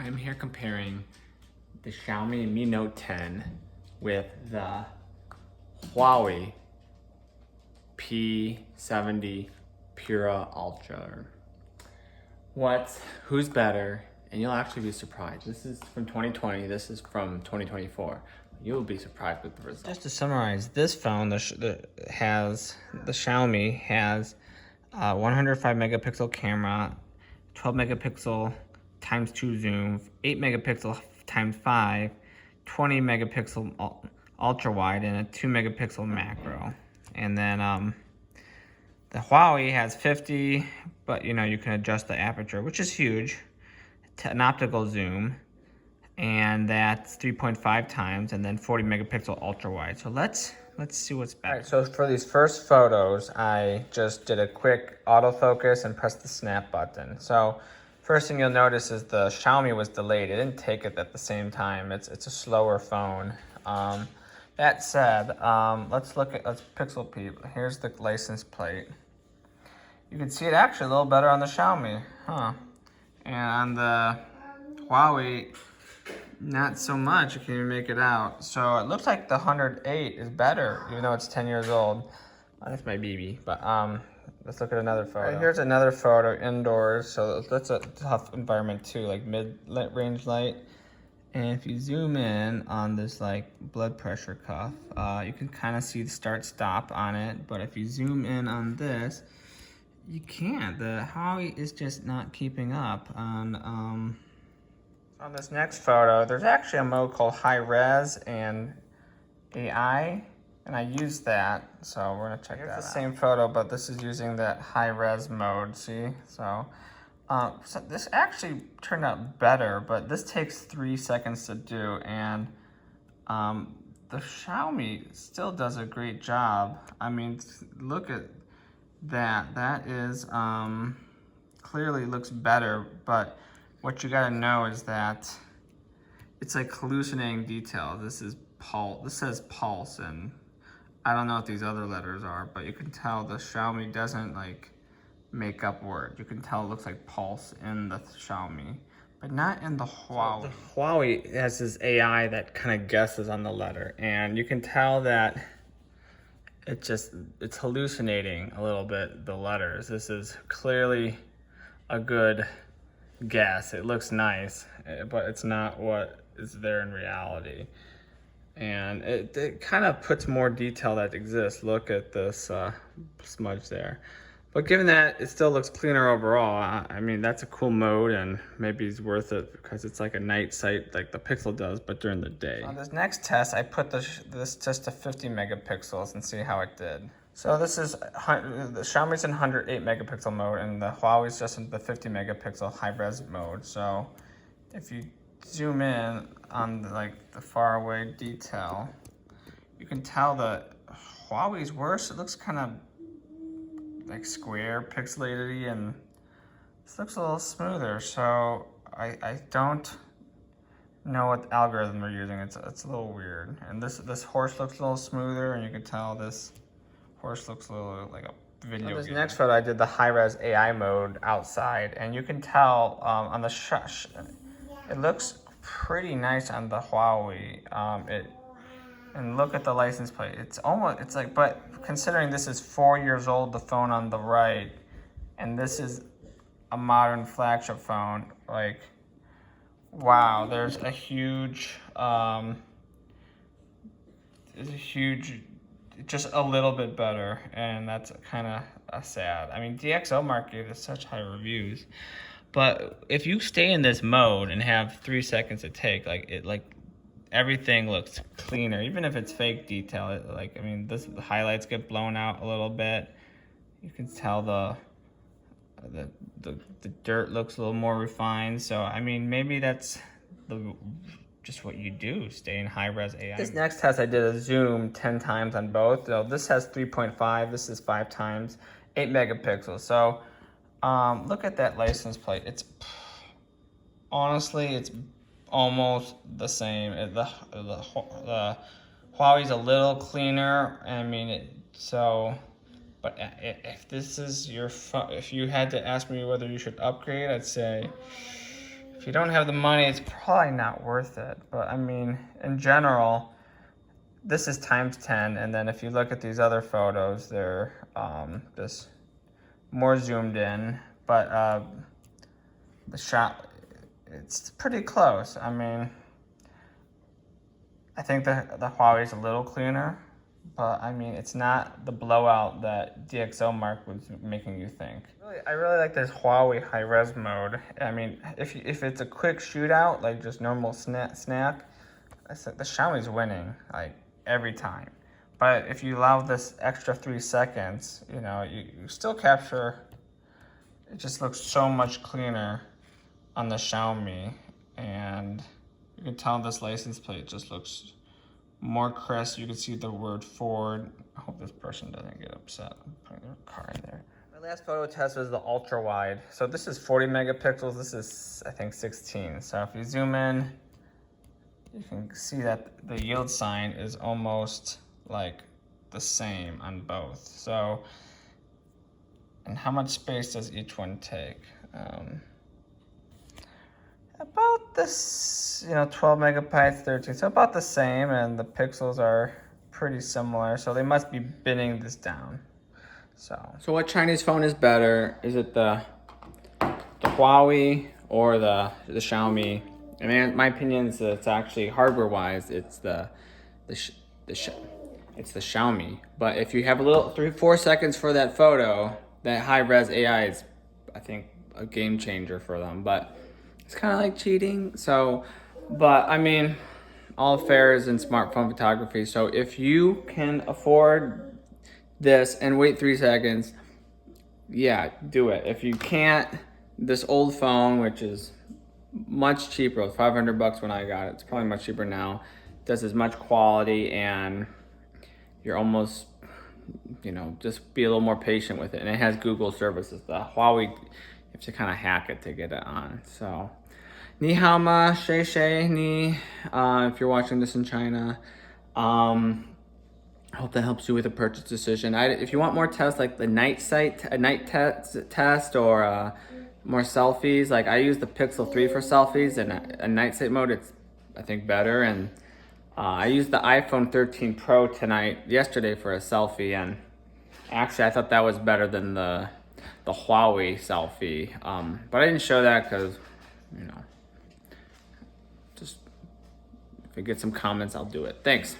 I'm here comparing the Xiaomi Mi Note 10 with the Huawei P70 Pura Ultra. Who's better? And you'll actually be surprised. This is from 2020, this is from 2024. You'll be surprised with the results. Just to summarize, this phone the Xiaomi has 105 megapixel camera, 12 megapixel times 2 zoom, 8 megapixel times 5, 20 megapixel ultra wide, and a 2 megapixel macro. And then the Huawei has 50, but you can adjust the aperture, which is huge, an optical zoom, and that's 3.5 times, and then 40 megapixel ultra wide. So let's see what's better. All right, so for these first photos, I just did a quick autofocus and pressed the snap button. So first thing you'll notice is the Xiaomi was delayed. It didn't take it at the same time. It's a slower phone. That said, let's pixel peep. Here's the license plate. You can see it actually a little better on the Xiaomi, huh? And on the Huawei, not so much. You can even make it out. So it looks like the 108 is better, even though it's 10 years old. That's my BB. But let's look at another photo. Right, here's another photo indoors. So that's a tough environment too, like mid-range light. And if you zoom in on this like blood pressure cuff, you can kind of see the start-stop on it. But if you zoom in on this, you can't. The Huawei is just not keeping up on this next photo. There's actually a mode called high res and AI, and I used that, so we're gonna check that out. It's the same photo, but this is using that high res mode, see? So this actually turned out better, but this takes 3 seconds to do, and the Xiaomi still does a great job. I mean, look at that. That is clearly looks better, but what you gotta know is that it's like hallucinating detail. This is pulse. This says pulse, and I don't know what these other letters are, but you can tell the Xiaomi doesn't like make up words. You can tell it looks like pulse in the Xiaomi, but not in the Huawei. So the Huawei has this AI that kind of guesses on the letter, and you can tell that it's hallucinating a little bit, the letters. This is clearly a good guess. It looks nice, but it's not what is there in reality. And it kind of puts more detail that exists. Look at this smudge there. But given that it still looks cleaner overall, I mean, that's a cool mode, and maybe it's worth it because it's like a night sight like the Pixel does, but during the day. On this next test, I put this just to 50 megapixels and see how it did. So this is, the Xiaomi's in 108 megapixel mode, and the Huawei's just in the 50 megapixel high res mode. So if you zoom in on the far away detail, you can tell that Huawei's worse. It looks kind of like square, pixelated, and this looks a little smoother. So I don't know what algorithm they're using. It's a little weird. And this horse looks a little smoother, and you can tell this horse looks a little like a video game. This next photo, I did the high-res AI mode outside, and you can tell on the it looks pretty nice on the Huawei. And look at the license plate. It's like, but considering this is 4 years old, the phone on the right, and this is a modern flagship phone, like, wow, there's a huge, just a little bit better, and that's kind of sad. I mean, DxO market is such high reviews, but if you stay in this mode and have 3 seconds to take, everything looks cleaner, even if it's fake detail. I mean, the highlights get blown out a little bit. You can tell the dirt looks a little more refined. So I mean, maybe that's just what you do, stay in high-res AI. This next test, I did a zoom 10 times on both. So this has 3.5, this is 5 times, 8 megapixels. So look at that license plate. Honestly, it's almost the same. The Huawei's a little cleaner. I mean, but if this is your phone, if you had to ask me whether you should upgrade, I'd say if you don't have the money, it's probably not worth it. But I mean, in general, this is times 10, and then if you look at these other photos, they're just more zoomed in. But the shot, it's pretty close. I mean, I think the Huawei is a little cleaner, but I mean, it's not the blowout that DxO Mark was making you think. I really like this Huawei high-res mode. I mean, if it's a quick shootout, like just normal snack, the Xiaomi's winning, like every time. But if you allow this extra 3 seconds, you know, you still capture, it just looks so much cleaner on the Xiaomi, and you can tell this license plate just looks more crisp. You can see the word Ford. I hope this person doesn't get upset. I'm putting their car in there. My last photo test was the ultra wide. So this is 40 megapixels. This is, I think, 16. So if you zoom in, you can see that the yield sign is almost like the same on both. So, and how much space does each one take? About this, you know, 12 megabytes, 13, so about the same, and the pixels are pretty similar, so they must be binning this down. So what Chinese phone is better? Is it the Huawei or the Xiaomi? I mean, in my opinion, it's actually hardware-wise, it's the Xiaomi. But if you have a little 3-4 seconds for that photo, that high-res AI is, I think, a game changer for them. But it's kind of like cheating. So, but I mean, all fair is in smartphone photography. So if you can afford this and wait 3 seconds, yeah, do it. If you can't, this old phone, which is much cheaper, it was $500 when I got it. It's probably much cheaper now. Does as much quality, and you're almost, you know, just be a little more patient with it. And it has Google services. The Huawei, you have to kind of hack it to get it on. So, ni hao ma, shay shay ni, if you're watching this in China. I hope that helps you with a purchase decision. If you want more tests, like the night test, or more selfies, like I use the Pixel 3 for selfies, and a night sight mode, it's, I think, better. And I used the iPhone 13 Pro yesterday for a selfie, and actually I thought that was better than the Huawei selfie. But I didn't show that because, you know, just if I get some comments, I'll do it. Thanks.